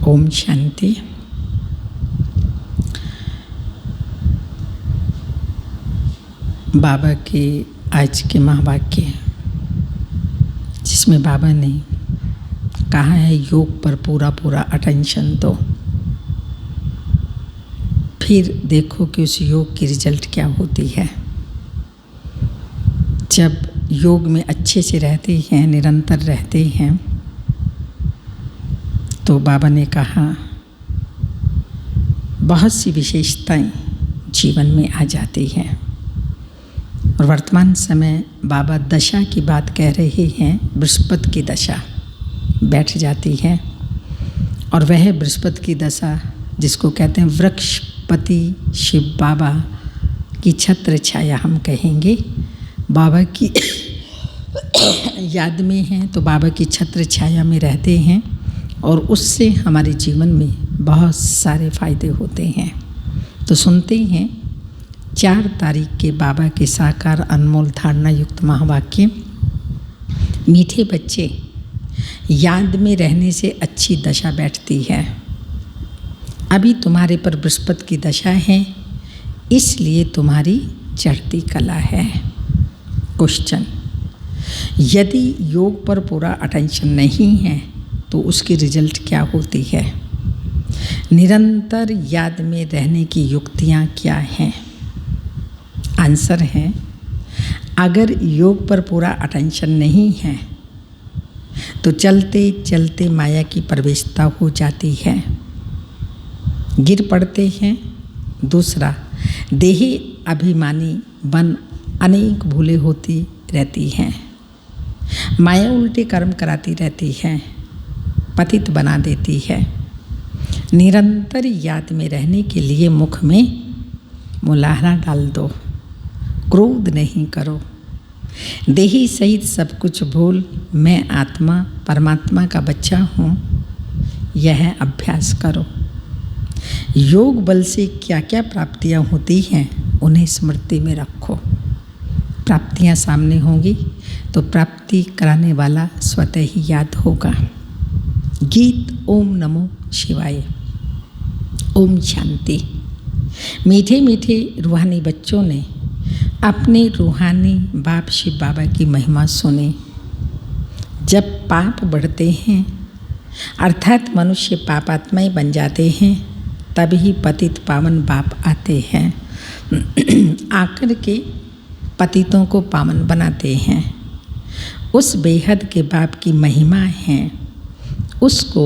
ओम शांति। बाबा के आज के महावाक्य, जिसमें बाबा ने कहा है योग पर पूरा अटेंशन दो, फिर देखो कि उस योग की रिजल्ट क्या होती है। जब योग में अच्छे से रहते हैं, निरंतर रहते हैं, तो बाबा ने कहा बहुत सी विशेषताएं जीवन में आ जाती हैं। और वर्तमान समय बाबा दशा की बात कह रहे हैं। बृहस्पति की दशा बैठ जाती है, और वह बृहस्पति की दशा जिसको कहते हैं वृक्षपति शिव बाबा की छत्र छाया हम कहेंगे, बाबा की याद में हैं तो बाबा की छत्र छाया में रहते हैं, और उससे हमारे जीवन में बहुत सारे फायदे होते हैं। तो सुनते हैं 4 तारीख के बाबा के साकार अनमोल धारणा युक्त महावाक्य। मीठे बच्चे, याद में रहने से अच्छी दशा बैठती है। अभी तुम्हारे पर बृहस्पति की दशा है, इसलिए तुम्हारी चढ़ती कला है। क्वेश्चन, यदि योग पर पूरा अटेंशन नहीं है तो उसकी रिजल्ट क्या होती है? निरंतर याद में रहने की युक्तियाँ क्या हैं? आंसर है, अगर योग पर पूरा अटेंशन नहीं है तो चलते चलते माया की प्रवेशता हो जाती है, गिर पड़ते हैं। दूसरा, देही अभिमानी बन अनेक भूलें होती रहती हैं। माया उल्टे कर्म कराती रहती है, पतित बना देती है। निरंतर याद में रहने के लिए मुख में मुलाहरा डाल दो, क्रोध नहीं करो, देही सहित सब कुछ भूल मैं आत्मा परमात्मा का बच्चा हूँ, यह अभ्यास करो। योग बल से क्या क्या प्राप्तियाँ होती हैं उन्हें स्मृति में रखो। प्राप्तियाँ सामने होंगी तो प्राप्ति कराने वाला स्वतः ही याद होगा। गीत ओम नमो शिवाय। ओम शांति। मीठे मीठे रूहानी बच्चों ने अपने रूहानी बाप शिव बाबा की महिमा सुनी। जब पाप बढ़ते हैं अर्थात मनुष्य पापात्माएं बन जाते हैं, तभी पतित पावन बाप आते हैं, आकर के पतितों को पावन बनाते हैं। उस बेहद के बाप की महिमा है, उसको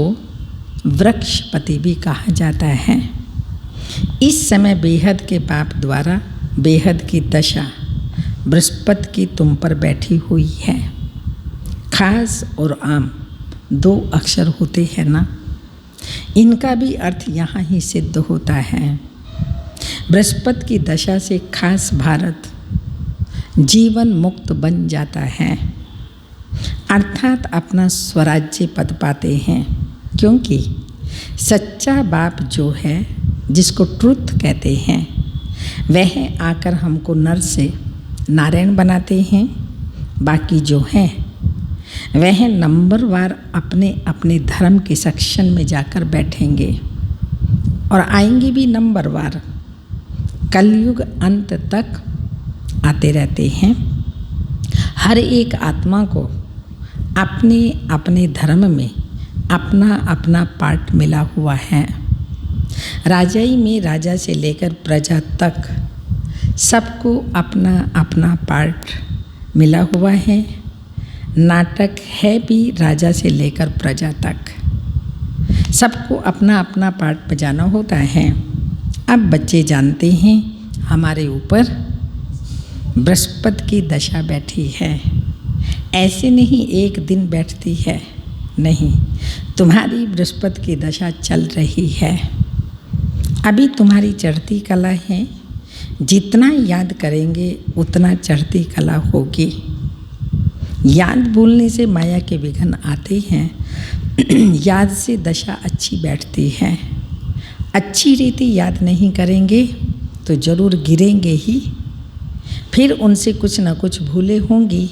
वृक्षपति भी कहा जाता है। इस समय बेहद के बाप द्वारा बेहद की दशा बृहस्पति की तुम पर बैठी हुई है। खास और आम 2 अक्षर होते हैं ना, इनका भी अर्थ यहाँ ही सिद्ध होता है। बृहस्पति की दशा से खास भारत जीवन मुक्त बन जाता है, अर्थात अपना स्वराज्य पद पाते हैं। क्योंकि सच्चा बाप जो है, जिसको ट्रुथ कहते हैं, वह आकर हमको नर से नारायण बनाते हैं। बाकी जो हैं वह नंबरवार अपने अपने धर्म के सेक्शन में जाकर बैठेंगे और आएंगे भी नंबरवार। कलयुग अंत तक आते रहते हैं। हर एक आत्मा को अपने अपने धर्म में अपना अपना पार्ट मिला हुआ है। राजाई में राजा से लेकर प्रजा तक सबको अपना अपना पार्ट मिला हुआ है। नाटक है भी राजा से लेकर प्रजा तक, सबको अपना अपना पार्ट बजाना होता है। अब बच्चे जानते हैं हमारे ऊपर बृहस्पति की दशा बैठी है। ऐसे नहीं एक दिन बैठती है, नहीं, तुम्हारी बृहस्पति की दशा चल रही है। अभी तुम्हारी चढ़ती कला है, जितना याद करेंगे उतना चढ़ती कला होगी। याद भूलने से माया के विघ्न आते हैं, याद से दशा अच्छी बैठती है। अच्छी रीति याद नहीं करेंगे तो जरूर गिरेंगे ही, फिर उनसे कुछ न कुछ भूलें होंगी।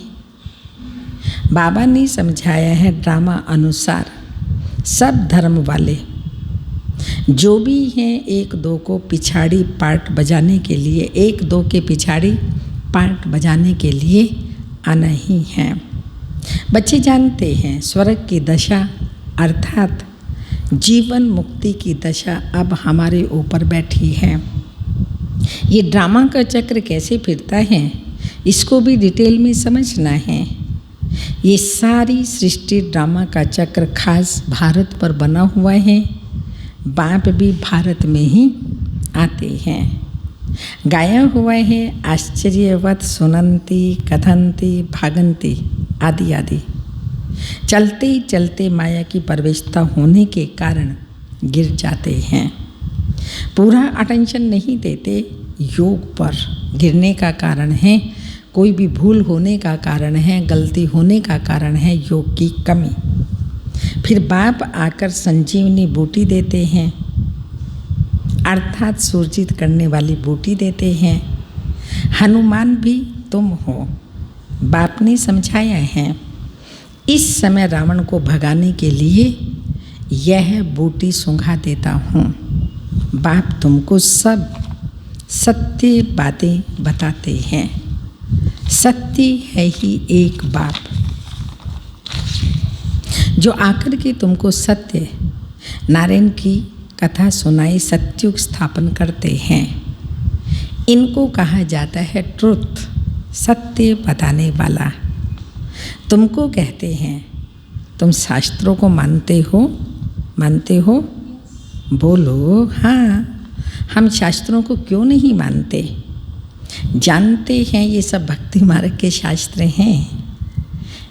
बाबा ने समझाया है ड्रामा अनुसार सब धर्म वाले जो भी हैं एक दो को पिछाड़ी पार्ट बजाने के लिए, एक दो के पिछाड़ी पार्ट बजाने के लिए आना ही है। बच्चे जानते हैं स्वर्ग की दशा अर्थात जीवन मुक्ति की दशा अब हमारे ऊपर बैठी है। ये ड्रामा का चक्र कैसे फिरता है इसको भी डिटेल में समझना है। ये सारी सृष्टि ड्रामा का चक्र खास भारत पर बना हुआ है। बाप भी भारत में ही आते हैं। गाया हुआ है आश्चर्यवत सुनंती कथंती भागंती आदि आदि। चलते चलते माया की प्रवेशता होने के कारण गिर जाते हैं। पूरा अटेंशन नहीं देते योग पर। गिरने का कारण है कोई भी भूल होने का कारण है, गलती होने का कारण है योग की कमी। फिर बाप आकर संजीवनी बूटी देते हैं अर्थात सुरजित करने वाली बूटी देते हैं। हनुमान भी तुम हो, बाप ने समझाया है। इस समय रावण को भगाने के लिए यह बूटी सूंघा देता हूँ। बाप तुमको सब सत्य बातें बताते हैं। सत्य है ही एक बाप जो आकर के तुमको सत्य नारायण की कथा सुनाई, सत्युग स्थापन करते हैं। इनको कहा जाता है ट्रुथ, सत्य बताने वाला। तुमको कहते हैं तुम शास्त्रों को मानते हो? मानते हो? बोलो हाँ। हम शास्त्रों को क्यों नहीं मानते? जानते हैं ये सब भक्ति मार्ग के शास्त्र हैं।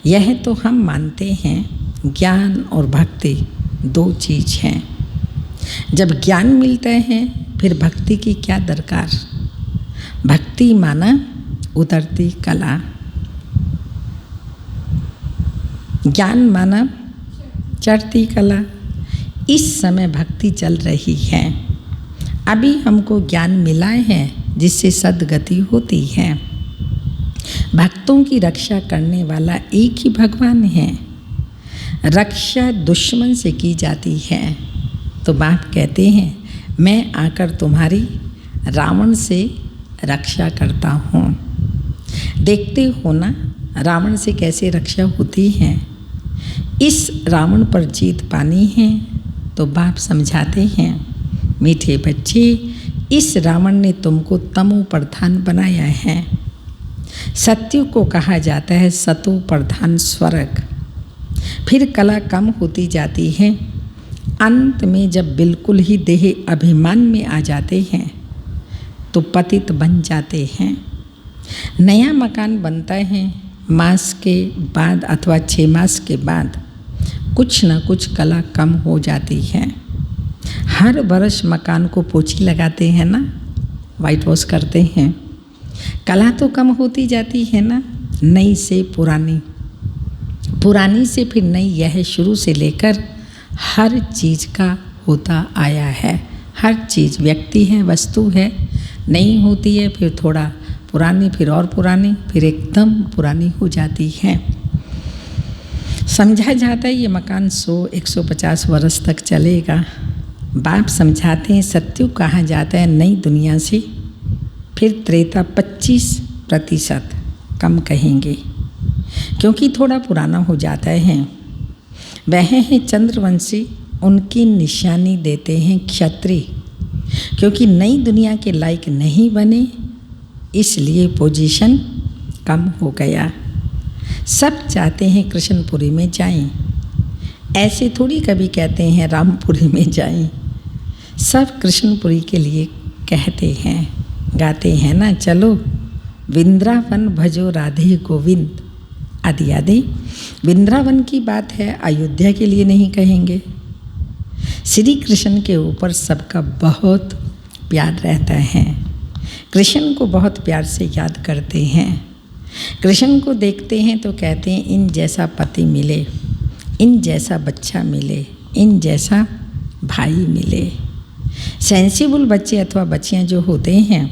यह तो हम मानते हैं ज्ञान और भक्ति दो चीज़ हैं। जब ज्ञान मिलता है फिर भक्ति की क्या दरकार। भक्ति माना उतरती कला, ज्ञान माना चढ़ती कला। इस समय भक्ति चल रही है। अभी हमको ज्ञान मिला है जिससे सद्गति होती है। भक्तों की रक्षा करने वाला एक ही भगवान है। रक्षा दुश्मन से की जाती है तो बाप कहते हैं मैं आकर तुम्हारी रावण से रक्षा करता हूँ। देखते हो ना रावण से कैसे रक्षा होती है। इस रावण पर जीत पानी है तो बाप समझाते हैं मीठे बच्चे, इस रावण ने तुमको तमो प्रधान बनाया है। सत्य को कहा जाता है सतो प्रधान स्वर्ग। फिर कला कम होती जाती है। अंत में जब बिल्कुल ही देह अभिमान में आ जाते हैं तो पतित बन जाते हैं। नया मकान बनता है मास के बाद अथवा 6 मास के बाद कुछ न कुछ कला कम हो जाती है। हर वर्ष मकान को पोछी लगाते हैं ना, वाइट वॉश करते हैं। कला तो कम होती जाती है ना, नई से पुरानी, पुरानी से फिर नई। यह शुरू से लेकर हर चीज़ का होता आया है। हर चीज़ व्यक्ति है, वस्तु है, नई होती है फिर थोड़ा पुरानी, फिर और पुरानी, फिर एकदम पुरानी हो जाती है। समझा जाता है ये मकान 100-150 वर्ष तक चलेगा। बाप समझाते हैं सत्युग कहा जाता है नई दुनिया से। फिर त्रेता 25% कम कहेंगे क्योंकि थोड़ा पुराना हो जाता है। वह है चंद्रवंशी, उनकी निशानी देते हैं क्षत्रिय क्योंकि नई दुनिया के लायक नहीं बने इसलिए पोजीशन कम हो गया। सब चाहते हैं कृष्णपुरी में जाएं, ऐसे थोड़ी कभी कहते हैं रामपुरी में जाएं। सब कृष्णपुरी के लिए कहते हैं, गाते हैं ना, चलो वृंदावन भजो राधे गोविंद आदि आदि। वृंदावन की बात है, अयोध्या के लिए नहीं कहेंगे। श्री कृष्ण के ऊपर सबका बहुत प्यार रहता है। कृष्ण को बहुत प्यार से याद करते हैं। कृष्ण को देखते हैं तो कहते हैं इन जैसा पति मिले, इन जैसा बच्चा मिले, इन जैसा भाई मिले। सेंसिबल बच्चे अथवा बच्चियां जो होते हैं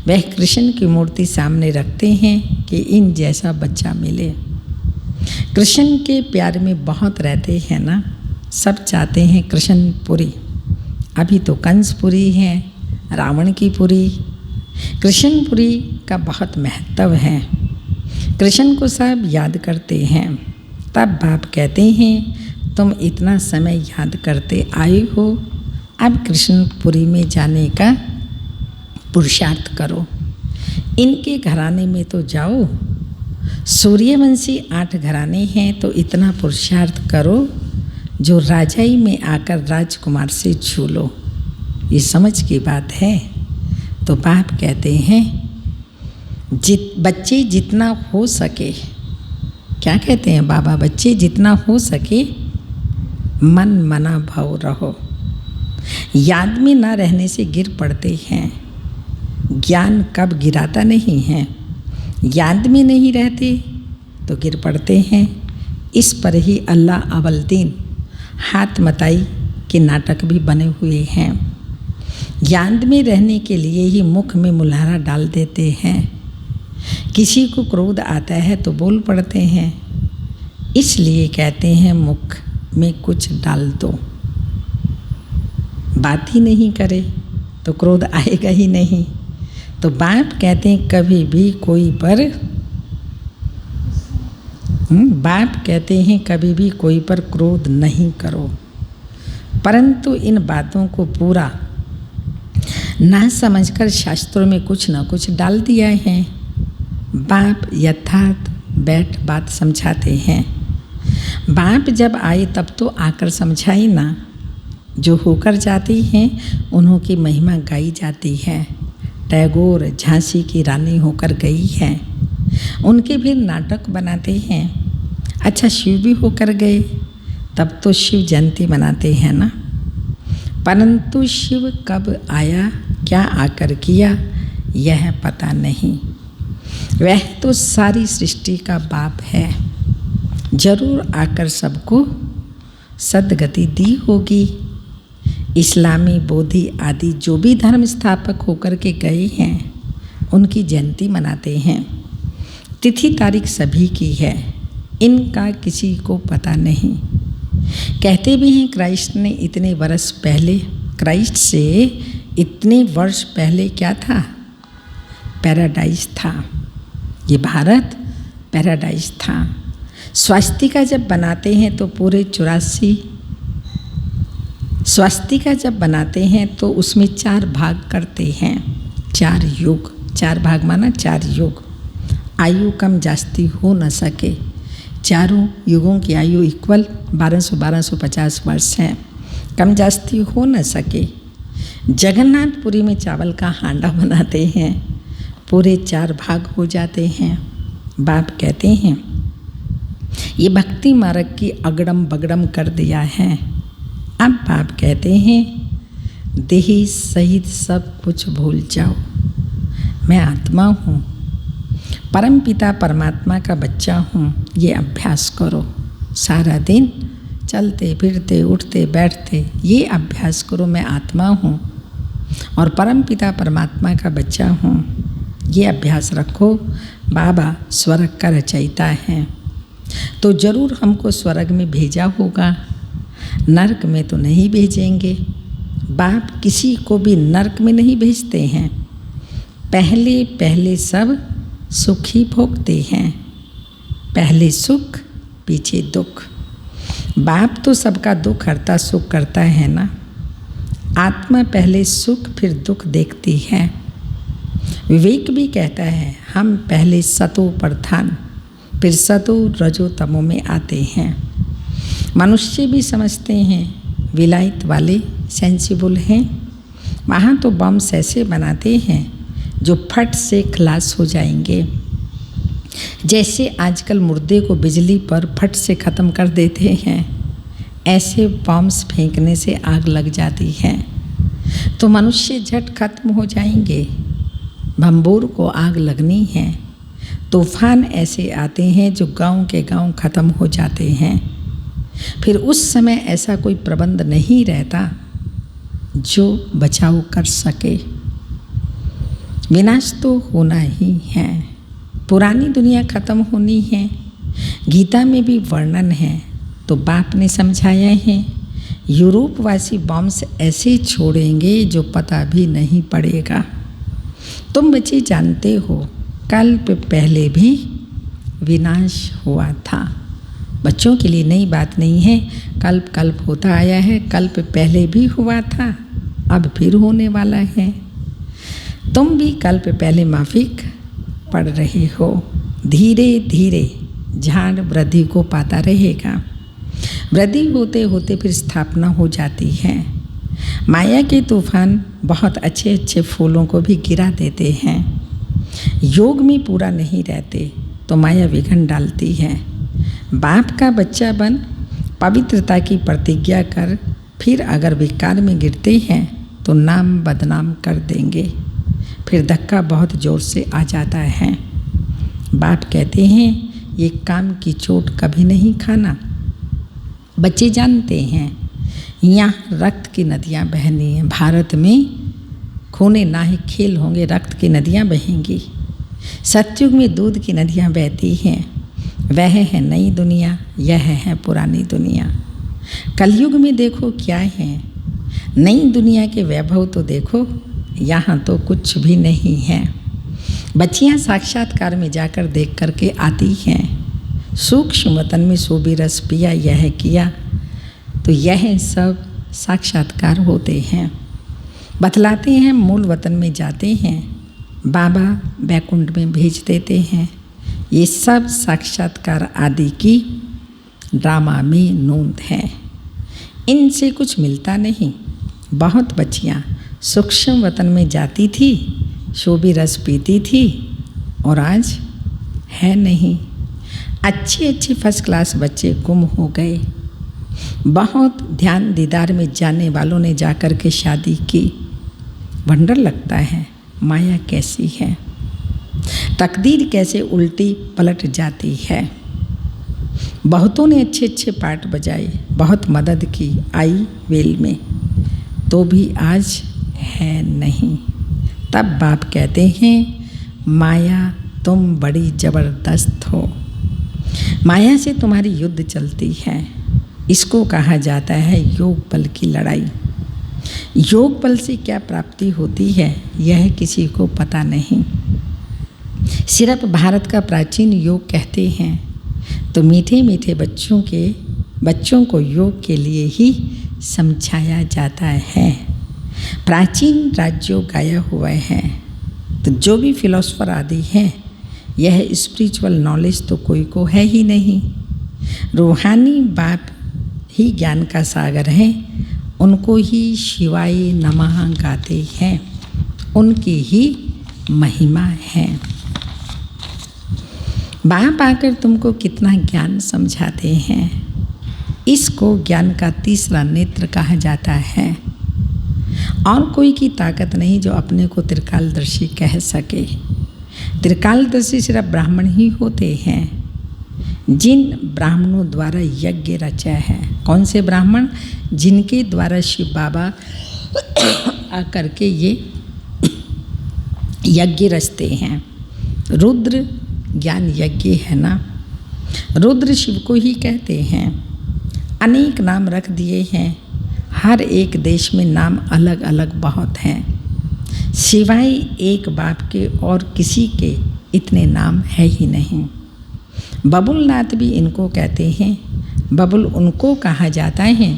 वह कृष्ण की मूर्ति सामने रखते हैं कि इन जैसा बच्चा मिले। कृष्ण के प्यार में बहुत रहते हैं ना, सब चाहते हैं कृष्णपुरी अभी तो कंसपुरी है, रावण की पुरी। कृष्णपुरी का बहुत महत्व है। कृष्ण को सब याद करते हैं। तब बाप कहते हैं तुम इतना समय याद करते आए हो, अब कृष्णपुरी में जाने का पुरुषार्थ करो। इनके घराने में तो जाओ। सूर्यवंशी 8 घराने हैं, तो इतना पुरुषार्थ करो जो राजाई में आकर राजकुमार से छू लो। ये समझ की बात है। तो बाप कहते हैं बच्चे जितना हो सके, क्या कहते हैं बाबा, बच्चे जितना हो सके मन मना भाव रहो। याद में ना रहने से गिर पड़ते हैं। ज्ञान कब गिराता नहीं है। याद में नहीं रहते तो गिर पड़ते हैं। इस पर ही अल्लाह अवलदीन हाथ मताई के नाटक भी बने हुए हैं। याद में रहने के लिए ही मुख में मुल्हारा डाल देते हैं। किसी को क्रोध आता है तो बोल पड़ते हैं, इसलिए कहते हैं मुख में कुछ डाल दो। बात ही नहीं करे तो क्रोध आएगा ही नहीं। तो बाप कहते हैं कभी भी कोई पर बाप कहते हैं कभी भी कोई पर क्रोध नहीं करो, परंतु इन बातों को पूरा ना समझकर शास्त्रों में कुछ न कुछ डाल दिया है। बाप यथार्थ बैठ बात समझाते हैं। बाप जब आए तब तो आकर समझाई ना। जो होकर जाती हैं उन्हों की महिमा गाई जाती है। टैगोर झांसी की रानी होकर गई है, उनके भी नाटक बनाते हैं। अच्छा, शिव भी होकर गए तब तो शिव जयंती मनाते हैं ना। परंतु शिव कब आया, क्या आकर किया, यह पता नहीं। वह तो सारी सृष्टि का बाप है, जरूर आकर सबको सद्गति दी होगी। इस्लामी, बोधि आदि जो भी धर्म स्थापक होकर के गए हैं उनकी जयंती मनाते हैं। तिथि तारीख सभी की है, इनका किसी को पता नहीं। कहते भी हैं क्राइस्ट ने इतने वर्ष पहले, क्राइस्ट से इतने वर्ष पहले क्या था, पैराडाइज था। ये भारत पैराडाइज था। स्वास्तिका जब बनाते हैं तो पूरे 84 स्वास्तिका जब बनाते हैं तो उसमें 4 भाग करते हैं। 4 युग, 4 भाग माना 4 युग। आयु कम जास्ती हो न सके। चारों युगों की आयु इक्वल 1250 वर्ष है, कम जास्ती हो न सके। जगन्नाथपुरी में चावल का हांडा बनाते हैं, पूरे 4 भाग हो जाते हैं। बाप कहते हैं ये भक्ति मार्ग की अगड़म बगड़म कर दिया है। अब बाप कहते हैं देही सहित सब कुछ भूल जाओ, मैं आत्मा हूँ, परम पिता परमात्मा का बच्चा हूँ। ये अभ्यास करो। सारा दिन चलते फिरते उठते बैठते ये अभ्यास करो, मैं आत्मा हूँ और परम पिता परमात्मा का बच्चा हूँ। ये अभ्यास रखो। बाबा स्वर्ग का रचयिता है, तो जरूर हमको स्वर्ग में भेजा होगा, नरक में तो नहीं भेजेंगे। बाप किसी को भी नरक में नहीं भेजते हैं। पहले पहले सब सुख ही भोगते हैं, पहले सुख पीछे दुख। बाप तो सबका दुख हरता सुख करता है ना। आत्मा पहले सुख फिर दुख देखती है। विवेक भी कहता है हम पहले सतो प्रधान फिर सतो रजो तमो में आते हैं। मनुष्य भी समझते हैं विलायत वाले सेंसिबल हैं, वहाँ तो बम्स ऐसे बनाते हैं जो फट से खलास हो जाएंगे। जैसे आजकल मुर्दे को बिजली पर फट से ख़त्म कर देते हैं, ऐसे बम्स फेंकने से आग लग जाती है तो मनुष्य झट खत्म हो जाएंगे। भंबूर को आग लगनी है। तूफान ऐसे आते हैं जो गांव के गांव ख़त्म हो जाते हैं। फिर उस समय ऐसा कोई प्रबंध नहीं रहता जो बचाव कर सके। विनाश तो होना ही है। पुरानी दुनिया ख़त्म होनी है। गीता में भी वर्णन है, तो बाप ने समझाया है यूरोपवासी बॉम्ब्स ऐसे छोड़ेंगे जो पता भी नहीं पड़ेगा। तुम बच्चे जानते हो कल्प पहले भी विनाश हुआ था। बच्चों के लिए नई बात नहीं है, कल्प कल्प होता आया है, कल्प पहले भी हुआ था, अब फिर होने वाला है। तुम भी कल्प पहले माफिक पड़ रहे हो। धीरे धीरे झाड़ वृद्धि को पाता रहेगा। वृद्धि होते होते फिर स्थापना हो जाती है। माया के तूफान बहुत अच्छे अच्छे फूलों को भी गिरा देते हैं। योग में पूरा नहीं रहते तो माया विघन डालती है। बाप का बच्चा बन पवित्रता की प्रतिज्ञा कर, फिर अगर विकार में गिरते हैं तो नाम बदनाम कर देंगे। फिर धक्का बहुत ज़ोर से आ जाता है। बाप कहते हैं ये काम की चोट कभी नहीं खाना। बच्चे जानते हैं यहाँ रक्त की नदियाँ बहनी हैं। भारत में खूने नाहिक खेल होंगे, रक्त की नदियाँ बहेंगी। सतयुग में दूध की नदियाँ बहती हैं। वह है नई दुनिया, यह है पुरानी दुनिया। कलयुग में देखो क्या है, नई दुनिया के वैभव तो देखो, यहाँ तो कुछ भी नहीं है। बच्चियाँ साक्षात्कार में जाकर देख करके आती हैं। सूक्ष्म वतन में सोबी रस पिया, यह किया, तो यह सब साक्षात्कार होते हैं। बतलाते हैं मूल वतन में जाते हैं, बाबा बैकुंठ में भेज देते हैं। ये सब साक्षात्कार आदि की ड्रामा में नोंद है। इनसे कुछ मिलता नहीं। बहुत बच्चियाँ सूक्ष्म वतन में जाती थी, शोभी रस पीती थी, और आज है नहीं। अच्छे अच्छे फर्स्ट क्लास बच्चे गुम हो गए। बहुत ध्यान दीदार में जाने वालों ने जाकर के शादी की। वंडर लगता है माया कैसी है, तकदीर कैसे उल्टी पलट जाती है। बहुतों ने अच्छे अच्छे पार्ट बजाए, बहुत मदद की आई वेल में, तो भी आज है नहीं। तब बाप कहते हैं माया तुम बड़ी ज़बरदस्त हो। माया से तुम्हारी युद्ध चलती है। इसको कहा जाता है योग बल की लड़ाई। योग बल से क्या प्राप्ति होती है यह किसी को पता नहीं। सिर्फ भारत का प्राचीन योग कहते हैं तो मीठे मीठे बच्चों को योग के लिए ही समझाया जाता है। प्राचीन राज्यों गाया हुआ है, तो जो भी फिलोसफर आदि हैं, यह स्पिरिचुअल नॉलेज तो कोई को है ही नहीं। रूहानी बाप ही ज्ञान का सागर है, उनको ही शिवाय नमः गाते हैं, उनकी ही महिमा है। बाप आकर तुमको कितना ज्ञान समझाते हैं। इसको ज्ञान का तीसरा नेत्र कहा जाता है। और कोई की ताकत नहीं जो अपने को त्रिकालदर्शी कह सके। त्रिकालदर्शी सिर्फ ब्राह्मण ही होते हैं, जिन ब्राह्मणों द्वारा यज्ञ रचा है। कौन से ब्राह्मण? जिनके द्वारा शिव बाबा आकर के ये यज्ञ रचते हैं। रुद्र ज्ञान यज्ञ है ना, रुद्र शिव को ही कहते हैं। अनेक नाम रख दिए हैं, हर एक देश में नाम अलग अलग बहुत हैं। सिवाय एक बाप के और किसी के इतने नाम है ही नहीं। बबुलनाथ भी इनको कहते हैं। बबुल उनको कहा जाता है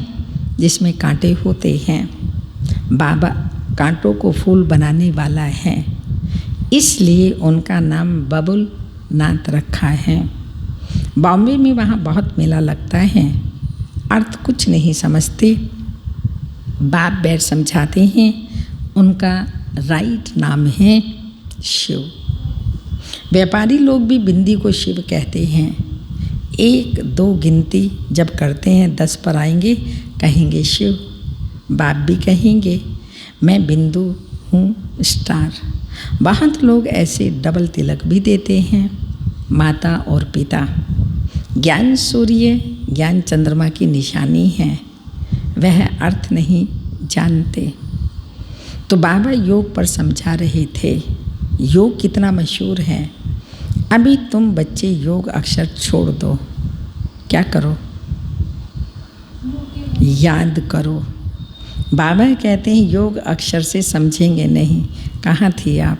जिसमें कांटे होते हैं। बाबा कांटों को फूल बनाने वाला है, इसलिए उनका नाम बबुल नाथ रखा है। बॉम्बे में वहाँ बहुत मेला लगता है, अर्थ कुछ नहीं समझते। बाप बैठ समझाते हैं, उनका राइट नाम है शिव। व्यापारी लोग भी बिंदी को शिव कहते हैं। 1 2 गिनती जब करते हैं 10 पर आएंगे, कहेंगे शिव। बाप भी कहेंगे मैं बिंदु हूँ स्टार। बहुत लोग ऐसे डबल तिलक भी देते हैं, माता और पिता। ज्ञान सूर्य, ज्ञान चंद्रमा की निशानी है, वह अर्थ नहीं जानते। तो बाबा योग पर समझा रहे थे, योग कितना मशहूर है। अभी तुम बच्चे योग अक्षर छोड़ दो, क्या करो? याद करो। बाबा कहते हैं योग अक्षर से समझेंगे नहीं। कहाँ थी आप?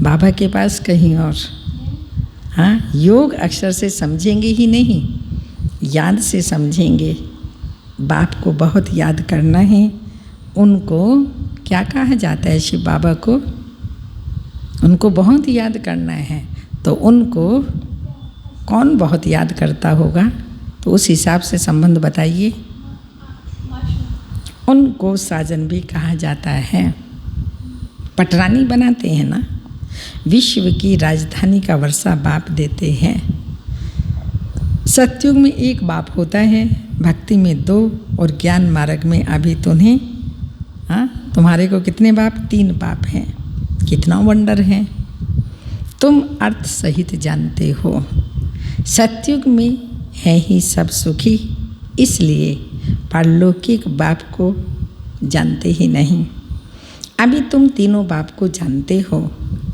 बाबा के पास कहीं और? हाँ, योग अक्षर से समझेंगे ही नहीं, याद से समझेंगे। बाप को बहुत याद करना है। उनको क्या कहा जाता है? शिव बाबा को उनको बहुत याद करना है। तो उनको कौन बहुत याद करता होगा? तो उस हिसाब से संबंध बताइए। उनको साजन भी कहा जाता है। पटरानी बनाते हैं ना, विश्व की राजधानी का वर्षा बाप देते हैं। सतयुग में एक बाप होता है, भक्ति में 2 और ज्ञान मार्ग में अभी तुम्हें तुम्हारे को कितने बाप? 3 बाप हैं। कितना वंडर है। तुम अर्थ सहित जानते हो। सतयुग में है ही सब सुखी, इसलिए पारलौकिक बाप को जानते ही नहीं। अभी तुम तीनों बाप को जानते हो।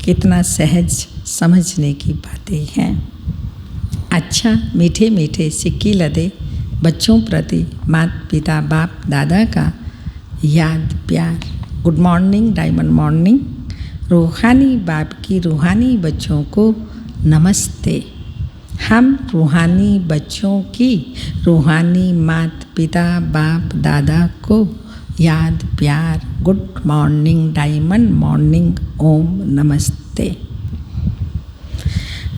कितना सहज समझने की बातें हैं। अच्छा, मीठे मीठे सिक्की लदे बच्चों प्रति माता पिता बाप दादा का याद प्यार। Good morning, diamond morning. रूहानी बाप की रूहानी बच्चों को नमस्ते। हम रूहानी बच्चों की रूहानी माता पिता बाप दादा को याद प्यार। गुड मॉर्निंग, डायमंड मॉर्निंग, ओम नमस्ते।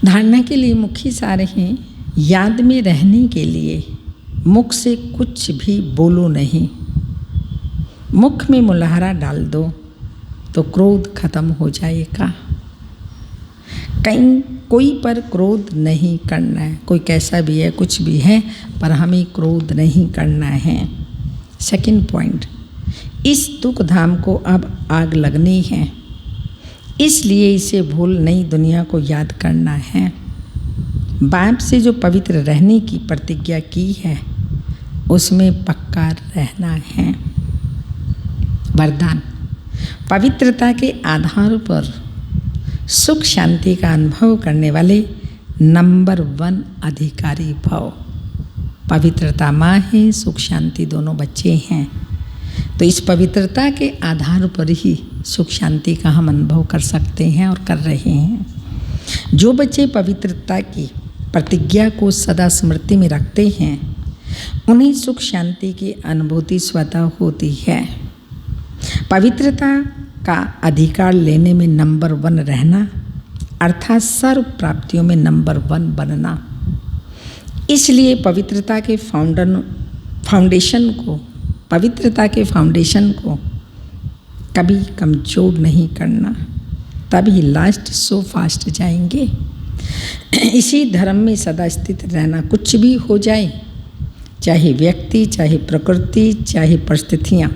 धारणा के लिए मुख्य सार हैं। याद में रहने के लिए मुख से कुछ भी बोलो नहीं। मुख में मुलहरा डाल दो तो क्रोध खत्म हो जाएगा। कहीं कोई पर क्रोध नहीं करना है। कोई कैसा भी है, कुछ भी है, पर हमें क्रोध नहीं करना है। सेकंड पॉइंट, इस दुख धाम को अब आग लगनी है, इसलिए इसे भूल नई दुनिया को याद करना है। बाप से जो पवित्र रहने की प्रतिज्ञा की है, उसमें पक्का रहना है। वरदान, पवित्रता के आधार पर सुख शांति का अनुभव करने वाले नंबर 1 अधिकारी भव। पवित्रता माँ है, सुख शांति दोनों बच्चे हैं। तो इस पवित्रता के आधार पर ही सुख शांति का हम अनुभव कर सकते हैं और कर रहे हैं। जो बच्चे पवित्रता की प्रतिज्ञा को सदा स्मृति में रखते हैं, उन्हें सुख शांति की अनुभूति स्वतः होती है। पवित्रता का अधिकार लेने में नंबर 1 रहना, अर्थात सर्व प्राप्तियों में नंबर 1 बनना। इसलिए पवित्रता के फाउंडेशन को कभी कमजोर नहीं करना, तभी लास्ट सो फास्ट जाएंगे। इसी धर्म में सदा स्थित रहना। कुछ भी हो जाए, चाहे व्यक्ति, चाहे प्रकृति, चाहे परिस्थितियाँ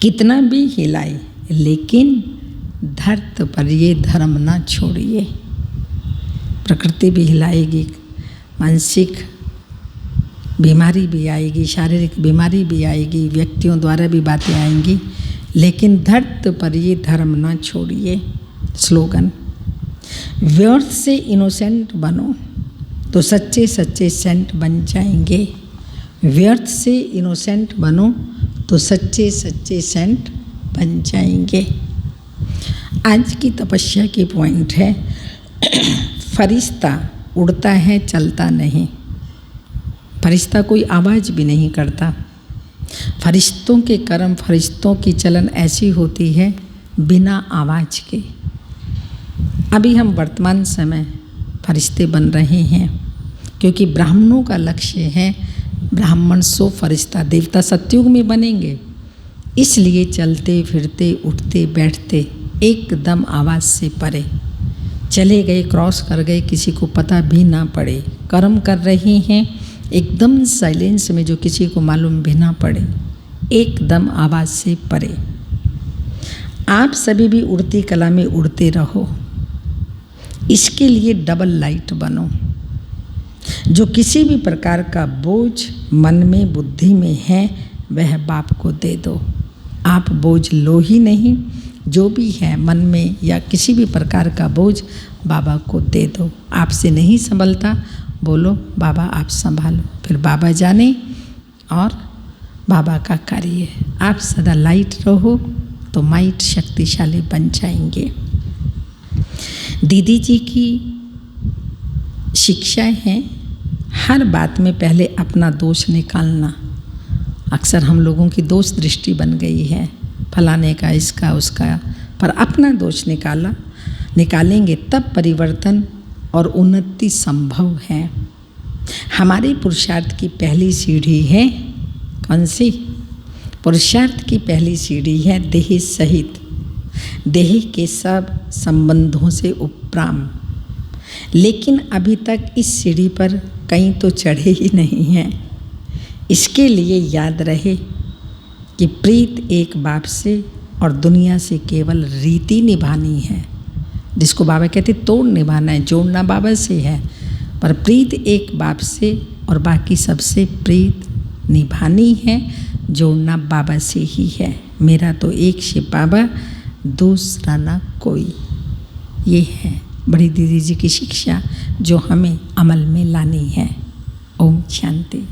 कितना भी हिलाए, लेकिन धरती पर ये धर्म ना छोड़िए। प्रकृति भी हिलाएगी, मानसिक बीमारी भी आएगी, शारीरिक बीमारी भी आएगी, व्यक्तियों द्वारा भी बातें आएंगी, लेकिन धरती पर ये धर्म ना छोड़िए। स्लोगन, व्यर्थ से इनोसेंट बनो तो सच्चे सच्चे सेंट बन जाएंगे। व्यर्थ से इनोसेंट बनो तो सच्चे सच्चे सेंट बन जाएंगे। आज की तपस्या की पॉइंट है, फरिश्ता उड़ता है, चलता नहीं। फरिश्ता कोई आवाज़ भी नहीं करता। फरिश्तों के कर्म, फरिश्तों की चलन ऐसी होती है बिना आवाज़ के। अभी हम वर्तमान समय फरिश्ते बन रहे हैं, क्योंकि ब्राह्मणों का लक्ष्य है ब्राह्मण सो फरिश्ता देवता सतयुग में बनेंगे। इसलिए चलते फिरते उठते बैठते एकदम आवाज़ से परे, चले गए, क्रॉस कर गए, किसी को पता भी ना पड़े। कर्म कर रहे हैं एकदम साइलेंस में, जो किसी को मालूम भी ना पड़े, एकदम आवाज़ से परे। आप सभी भी उड़ती कला में उड़ते रहो। इसके लिए डबल लाइट बनो। जो किसी भी प्रकार का बोझ मन में बुद्धि में है, वह बाप को दे दो। आप बोझ लो ही नहीं। जो भी है मन में या किसी भी प्रकार का बोझ, बाबा को दे दो। आपसे नहीं संभलता, बोलो बाबा आप संभालो। फिर बाबा जाने और बाबा का कार्य। आप सदा लाइट रहो तो माइट शक्तिशाली बन जाएंगे। दीदी जी की शिक्षा है हर बात में पहले अपना दोष निकालना। अक्सर हम लोगों की दोष दृष्टि बन गई है, फलाने का, इसका, उसका, पर अपना दोष निकालेंगे तब परिवर्तन और उन्नति संभव है। हमारे पुरुषार्थ की पहली सीढ़ी है कौन सी? पुरुषार्थ की पहली सीढ़ी है देह सहित, देह के सब संबंधों से उपराम। लेकिन अभी तक इस सीढ़ी पर कहीं तो चढ़े ही नहीं हैं। इसके लिए याद रहे कि प्रीत एक बाप से और दुनिया से केवल रीति निभानी है, जिसको बाबा कहते तोड़ निभाना है, जोड़ना बाबा से है, पर प्रीत एक बाप से और बाकी सबसे प्रीत निभानी है, जोड़ना बाबा से ही है। मेरा तो एक शिव बाबा, दूसरा ना कोई। ये है बड़ी दीदी जी की शिक्षा जो हमें अमल में लानी है। ओम शांति।